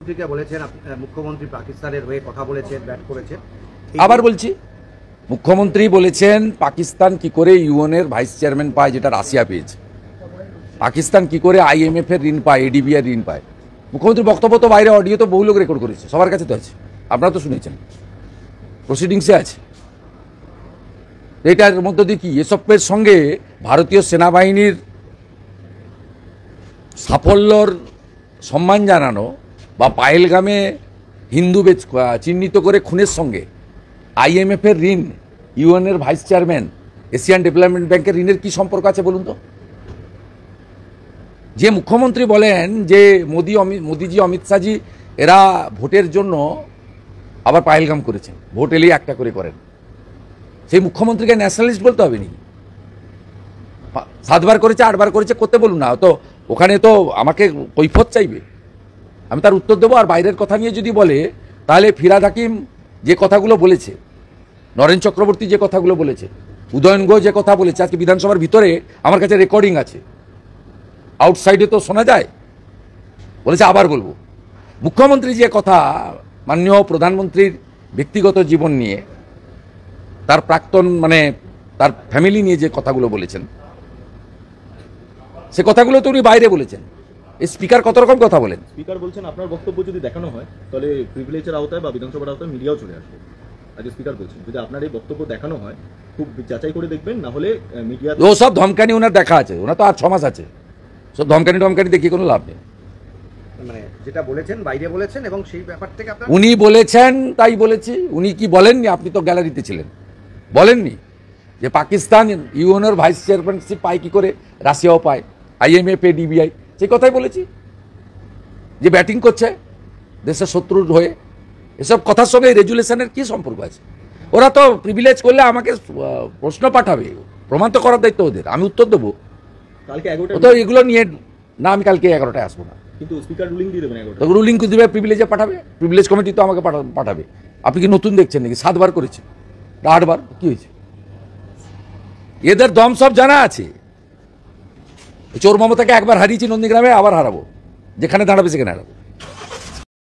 থেকে বলেছেন মুখ্যমন্ত্রী পাকিস্তানের হয়ে কথা বলেছেন, ব্যাট করেছেন। আবার বলছি, মুখ্যমন্ত্রী বলেছেন পাকিস্তান কি করে ইউএনের ভাইস চেয়ারম্যান পায় যেটা রাশিয়া পেয়েছে, পাকিস্তান কি করে আইএমএফ এর ঋণ পায়, এডিবি এর ঋণ পায়। মুখ্যমন্ত্রীর বক্তব্য তো বাইরে অডিও তো বহু লোক রেকর্ড করেছে, সবার কাছে তো আছে, আপনারা তো শুনেছেন, প্রসিডিংসে আছে। এটার মধ্য দিয়ে কি এসবের সঙ্গে ভারতীয় সেনাবাহিনীর সাফল্যর সম্মান জানানো বা পায়েলগামে হিন্দু চিহ্নিত করে খুনের সঙ্গে আইএমএফ এর ঋণ, ইউএনের ভাইস চেয়ারম্যান, এশিয়ান ডেভেলপমেন্ট ব্যাংকের ঋণের কি সম্পর্ক আছে বলুন তো? যে মুখ্যমন্ত্রী বলেন যে মোদিজি, অমিত শাহজি এরা ভোটের জন্য আবার পায়েলগাম করেছেন, ভোট এলেই একটা করে করেন, সেই মুখ্যমন্ত্রীকে ন্যাশনালিস্ট বলতে হবে নি? 7 বার করেছে, 8 বার করেছে, করতে বলুন না তো, ওখানে তো আমাকে কৈফত চাইবে, আমি তার উত্তর দেবো। আর বাইরের কথা নিয়ে যদি বলে, তাহলে ফিরহাদ হাকিম যে কথাগুলো বলেছে, নরেন চক্রবর্তী যে কথাগুলো বলেছে, উদয়ন ঘোষ যে কথা বলেছে, আজকে বিধানসভার ভিতরে আমার কাছে রেকর্ডিং আছে, আউটসাইডে তো শোনা যায়, বলেছে আবার বলবো। মুখ্যমন্ত্রী যে কথা মাননীয় প্রধানমন্ত্রীর ব্যক্তিগত জীবন নিয়ে, তার প্রাক্তন মানে তার ফ্যামিলি নিয়ে যে কথাগুলো বলেছেন, সে কথাগুলো তো উনি বাইরে বলেছেন। এই স্পিকার কত রকম কথা বলেন। স্পিকার বলছেন আপনার বক্তব্য যদি দেখানো হয় তাহলে প্রিভিলেজের আওতায় বা বিধানসভার আওতায় মিডিয়াও চলে আসবে। আজ স্পিকার বলছেন যদি আপনার এই বক্তব্য দেখানো হয় খুব যাচাই করে দেখবেন, না হলে মিডিয়া ও সব ধমকানি ওনার দেখা আছে, ওনার তো আর 6 মাস আছে, সব ধমকানি দেখিয়ে কোনো লাভ নেই। মানে যেটা বলেছেন বাইরে বলেছেন এবং সেই ব্যাপার থেকে আপনারা উনি বলেছেন তাই বলেছি। উনি কি বলেননি? আপনি তো গ্যালারিতে ছিলেন, বলেননি যে পাকিস্তান ইউএনের ভাইস চেয়ারম্যানশিপ পায় কি করে, রাশিয়াও পায়, আইএমএফ, এডিবিআই, সেই কথাই বলেছি। যে ব্যাটিং করছে দেশের শত্রুর হয়ে, এসব কথার সঙ্গে রেজুলেশনের কি সম্পর্ক আছে? ওরা তো প্রিভিলেজ করলে আমাকে প্রশ্ন পাঠাবে, প্রমাণ তো করার দায়িত্ব ওদের, আমি উত্তর দেবো। কালকে তো এগুলো নিয়ে না, আমি কালকে 11টায় আসবো না। কিন্তু স্পিকার রুলিং দিয়ে দেবেন 11টা। তো রুলিং দিবে, প্রিভিলেজে পাঠাবে, প্রিভিলেজ কমিটি তো আমাকে পাঠাবে। আপনি কি নতুন দেখছেন নাকি? 7 বার করেছে, 8 বার, কি হয়েছে? এদের দম সব জানা আছে। চোর মমতাকে একবার হারিয়েছি নন্দীগ্রামে, আবার হারাবো, যেখানে দাঁড়াবে সেখানে হারাবো।